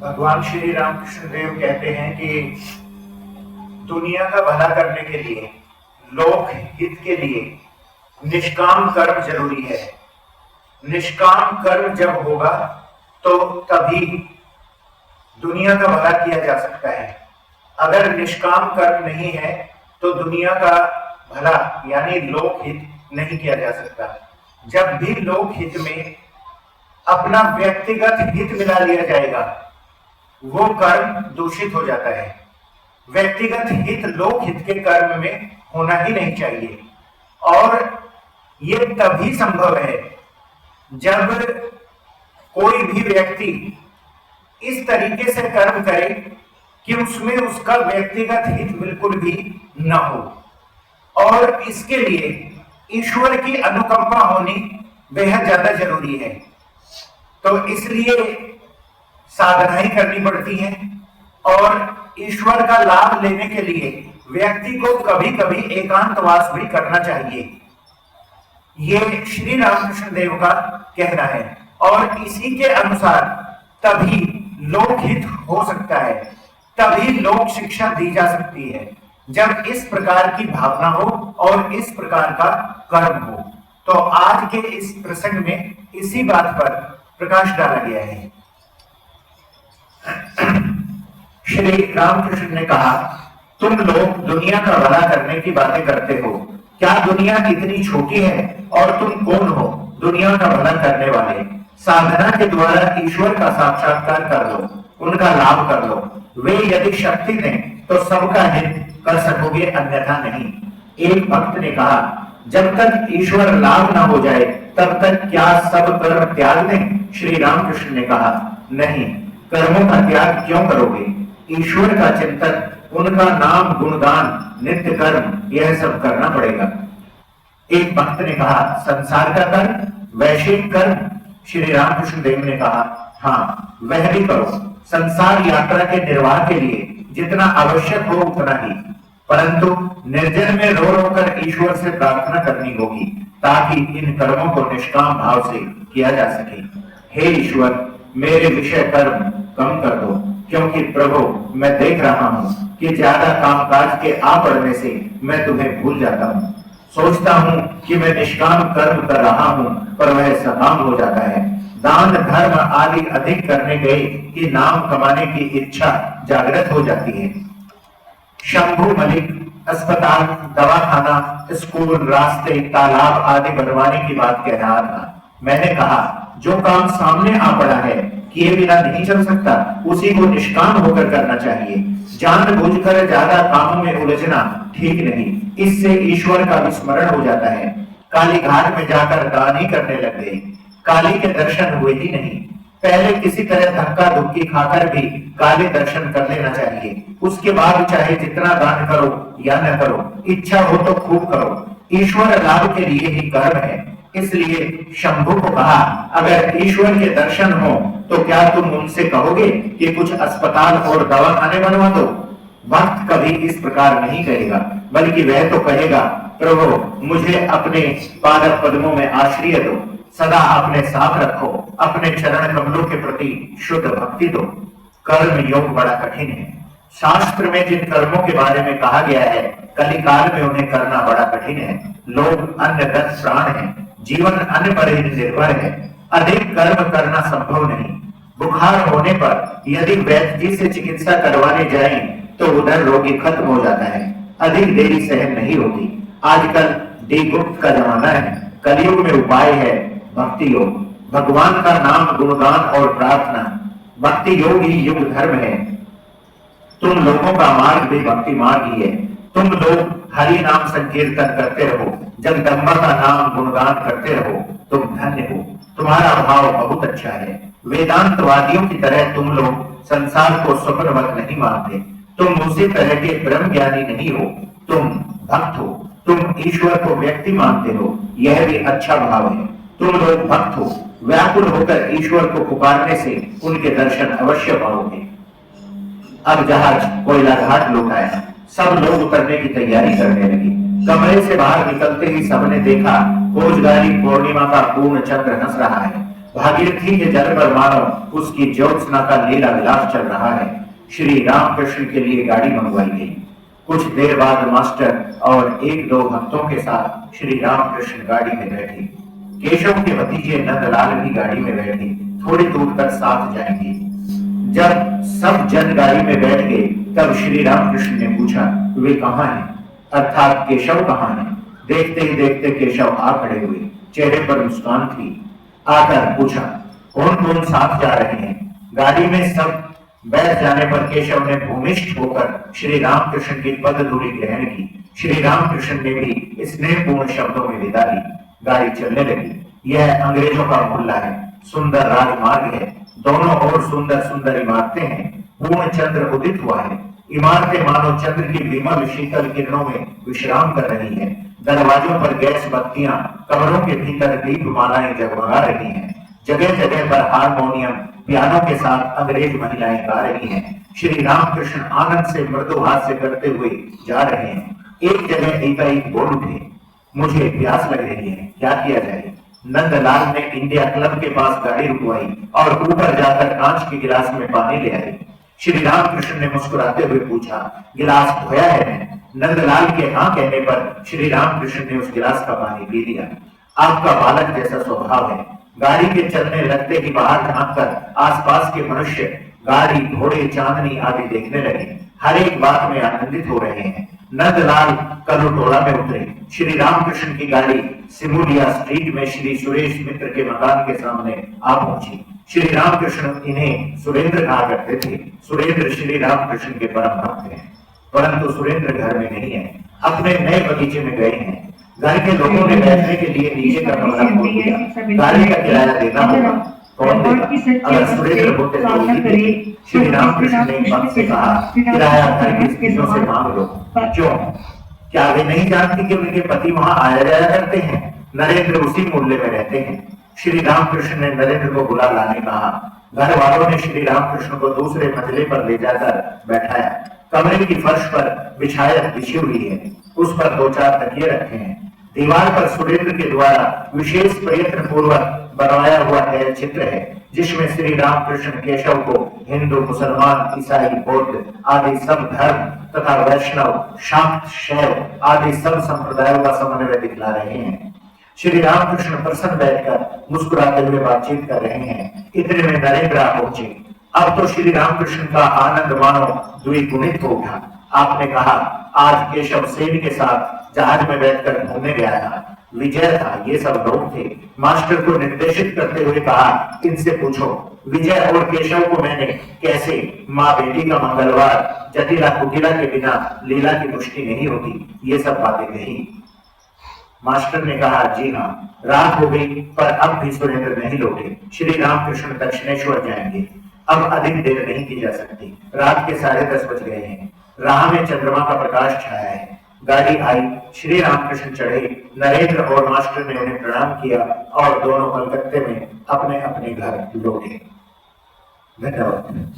भगवान श्री रामकृष्ण देव कहते हैं कि दुनिया का भला करने के लिए, लोक हित के लिए निष्काम कर्म जरूरी है। निष्काम कर्म जब होगा तो तभी दुनिया का भला किया जा सकता है। अगर निष्काम कर्म नहीं है तो दुनिया का भला यानी लोक हित नहीं किया जा सकता। जब भी लोक हित में अपना व्यक्तिगत हित मिला लिया जाएगा, वो कर्म दूषित हो जाता है। व्यक्तिगत हित लोक हित के कर्म में होना ही नहीं चाहिए, और ये तभी संभव है जब कोई भी व्यक्ति इस तरीके से कर्म करे कि उसमें उसका व्यक्तिगत हित बिल्कुल भी न हो। और इसके लिए ईश्वर की अनुकंपा होनी बेहद ज्यादा जरूरी है। तो इसलिए साधनाएं करनी पड़ती हैं, और ईश्वर का लाभ लेने के लिए व्यक्ति को कभी कभी एकांतवास भी करना चाहिए। ये श्री रामकृष्ण देव का कहना है, और इसी के अनुसार तभी लोकहित हो सकता है, तभी लोक शिक्षा दी जा सकती है, जब इस प्रकार की भावना हो और इस प्रकार का कर्म हो। तो आज के इस प्रसंग में इसी बात पर प्रकाश डाला गया है। श्री रामकृष्ण ने कहा, तुम लोग दुनिया का भला करने की बातें करते हो। क्या दुनिया इतनी छोटी है, और तुम कौन हो दुनिया का भला करने वाले? साधना के द्वारा ईश्वर का साक्षात्कार कर लो, उनका लाभ कर लो। वे यदि शक्ति दें तो सबका हित कर सकोगे, अन्यथा नहीं। एक भक्त ने कहा, जब तक ईश्वर लाभ न हो जाए तब तक क्या सब कर्म त्याग दें? श्री रामकृष्ण ने कहा, नहीं, कर्मों का त्याग क्यों करोगे? ईश्वर का चिंतन, उनका नाम गुणगान, नित्य कर्म, यह सब करना पड़ेगा। एक भक्त ने कहा, संसार का कर्म, वैश्विक कर्म? श्री रामकृष्ण देव ने कहा, हाँ, वह भी करो। संसार यात्रा के निर्वाह के लिए जितना आवश्यक हो उतना ही, परंतु निर्जन में रो रो कर ईश्वर से प्रार्थना करनी होगी, ताकि इन कर्मों को निष्काम भाव से किया जा सके। हे ईश्वर, मेरे विषय कर्म कम कर दो, क्योंकि प्रभु मैं देख रहा हूँ कि ज्यादा कामकाज के आ पड़ने से मैं तुम्हें भूल जाता हूँ। सोचता हूँ कि मैं निष्काम कर्म कर रहा हूँ, पर वह सकाम हो जाता है। दान धर्म आदि अधिक करने गए कि नाम कमाने की इच्छा जागृत हो जाती है। शंभू मलिक अस्पताल, दवाखाना, स्कूल, रास्ते, तालाब आदि बनवाने की बात कह रहा था। मैंने कहा, जो काम सामने आ पड़ा है, किए बिना नहीं चल सकता, उसी को निष्काम होकर करना चाहिए। जानबूझकर ज्यादा कामों में उलझना ठीक नहीं, इससे ईश्वर का विस्मरण हो जाता है। काली घाट में जाकर दान ही करने लग गए, काली के दर्शन हुए ही नहीं। पहले किसी तरह धक्का धुक्की खाकर भी काले दर्शन कर लेना चाहिए, उसके बाद चाहे जितना दान करो या न करो, इच्छा हो तो खूब करो। ईश्वर लाभ के लिए ही कर्म है। इसलिए शंभू को कहा, अगर ईश्वर के दर्शन हो तो क्या तुम उनसे कहोगे कि कुछ अस्पताल और दवाखाने बनवा दो? भक्त कभी इस प्रकार नहीं कहेगा, बल्कि वह तो कहेगा, प्रभु मुझे अपने पाद पद्मों में आश्रय दो, सदा अपने साथ रखो, अपने चरण कमलों के प्रति शुद्ध भक्ति दो। कर्म योग बड़ा कठिन है। शास्त्र में जिन कर्मों के बारे में कहा गया है, कलिकाल में उन्हें करना बड़ा कठिन है। लोग अन्नगत प्राण है, जीवन अन्न पर ही निर्भर है। अधिक कर्म करना संभव नहीं। बुखार होने पर यदि वैद्य जी से चिकित्सा करवाने जाएं, तो उधर रोगी खत्म हो जाता है, अधिक देरी सहन नहीं होती। आजकल डी गुप्त का जमाना है। कलयुग में उपाय है भक्ति योग, भगवान का नाम गुणगान और प्रार्थना। भक्ति योग ही युग धर्म है। तुम लोगों का मार्ग भी भक्ति मार्ग ही है। तुम लोग हरि नाम संकीर्तन करते रहो, जगदम्बा का नाम गुणगान करते रहो, तुम धन्य हो। तुम्हारा भाव बहुत अच्छा है। वेदांतवादियों की तरह तुम लोग संसार को स्वप्नवत नहीं मानते। तुम उसी तरह के ब्रह्म ज्ञानी नहीं हो, तुम भक्त हो। तुम ईश्वर को व्यक्ति मानते हो, यह भी अच्छा भाव है। तुम लोग भक्त हो, व्याकुल होकर ईश्वर को पुकारने से उनके दर्शन अवश्य पाओगे। अब जहाज कोयला घाट लौट आया। सब लोग उतरने की तैयारी करने लगे। कमरे से बाहर निकलते ही सबने देखा, खोजगारी पूर्णिमा का पूर्ण चंद्र हंस रहा है। भागीरथी के जल पर मानो उसकी ज्योत्सना का लीला विलास चल रहा है। श्री रामकृष्ण के लिए गाड़ी मंगवाई गई। कुछ देर बाद मास्टर और एक दो भक्तों के साथ श्री रामकृष्ण गाड़ी में बैठे। केशव के भतीजे नंदलाल भी गाड़ी में बैठे। थोड़ी दूर तक साथ जाएंगे। जब सब जन गाड़ी में बैठ गए तब श्री रामकृष्ण ने पूछा, वे कहाँ हैं? अर्थात केशव कहाँ हैं? देखते ही देखते केशव आ खड़े हुए। चेहरे पर मुस्कान थी। आकर पूछा, कौन कौन साथ जा रहे हैं? गाड़ी में सब बैठ जाने पर केशव ने भूमिष्ठ होकर श्री रामकृष्ण की पद धूलि ग्रहण की। श्री रामकृष्ण ने भी स्नेहपूर्ण शब्दों में विदा ली। गाड़ी चलने लगी। यह अंग्रेजों का मोहल्ला है। सुंदर राजमार्ग है। दोनों ओर सुंदर सुंदर इमारतें हैं। पूर्ण चंद्र उदित हुआ है। इमारतें मानो चंद्र की विमल शीतल किरणों में विश्राम कर रही हैं। दरवाजों पर गैस बत्तियां, कमरों के भीतर दीप मालाएं जगमगा रही हैं। जगह जगह पर हारमोनियम, पियानो के साथ अंग्रेज महिलाएं गा रही हैं। श्री रामकृष्ण आनंद से मृदु हास्य करते हुए जा रहे हैं। एक जगह एकाएक बोल उठे, मुझे प्यास लग रही है, क्या किया जाए? नंदलाल ने इंडिया क्लब के पास गाड़ी रुकवाई और ऊपर जाकर कांच के गिलास में पानी ले आए। श्री रामकृष्ण ने मुस्कुराते हुए पूछा, गिलास धोया है मैं? नंदलाल के हाँ कहने पर श्री रामकृष्ण ने उस गिलास का पानी पी लिया। आपका बालक जैसा स्वभाव है। गाड़ी के चलने लगते ही बाहर झांक कर आसपास के मनुष्य गाड़ी, घोड़े, चांदनी आदि देखने लगे। हर एक बात में आनंदित हो रहे हैं। नंदलाल कलुटोला में उतरे। श्री रामकृष्ण की गाड़ी सिमुलिया स्ट्रीट में श्री सुरेश मित्र के मकान के सामने आ पहुंची। श्री रामकृष्ण इन्हें सुरेंद्र कहा करते थे। सुरेंद्र श्री रामकृष्ण के परम भक्त हैं, परंतु सुरेंद्र घर में नहीं है, अपने नए बगीचे में गए हैं। घर के लोगों ने बैठने के लिए नीचे का कमरा खोल दिया। गाड़ी का किराया देना होगा, कौन देगा? अगर सुरेंद्र होते तो ही देते। श्री रामकृष्ण ने एक बात से कहा, किराया घर की स्त्रियों से मांग लो। क्यों? क्या वे नहीं जानती कि उनके पति वहां आया जाया करते हैं? नरेंद्र उसी मोहल्ले में रहते हैं। श्री रामकृष्ण ने नरेंद्र को बुला लाने कहा। घर वालों ने श्री रामकृष्ण को दूसरे मंजिले पर ले जाकर बैठाया। कमरे की फर्श पर बिछाया बिछी हुई है। उस पर दो चार तकिए रखे हैं। दीवार पर सुरेंद्र के द्वारा विशेष प्रयत्न पूर्वक बनवाया हुआ तैल चित्र है, जिसमें श्री रामकृष्ण केशव को हिंदू, मुसलमान, ईसाई, बौद्ध आदि सब धर्म तथा वैष्णव, शाक्त, शैव आदि सब संप्रदायों का समन्वय दिखला रहे हैं। श्री रामकृष्ण प्रसन्न बैठकर मुस्कुराते हुए बातचीत कर रहे हैं। इतने में नरेंद्र आ पहुंचे। अब तो श्री रामकृष्ण का आनंद मानो द्विगुणित हो उठा। आपने कहा, आज केशव सेन के साथ जहाज में बैठकर घूमने गया था। विजय था, ये सब लोग थे। मास्टर को निर्देशित करते हुए कहा, इनसे पूछो विजय और केशव को मैंने कैसे माँ बेटी का मंगलवार जटिला कुटिला के बिना लीला की पुष्टि नहीं होती, ये सब बातें कही। मास्टर ने कहा, जी हाँ। रात हो गई पर अब भी सुरेंद्र नहीं लौटे। श्री रामकृष्ण दक्षिणेश्वर जाएंगे। अब अधिक देर नहीं की जा सकती। रात के 10:30 बज गए हैं। राह में चंद्रमा का प्रकाश छाया है। गाड़ी आई। श्री रामकृष्ण चढ़े। नरेंद्र और मास्टर ने उन्हें प्रणाम किया और दोनों कलकत्ते में अपने अपने घर लौटे। धन्यवाद।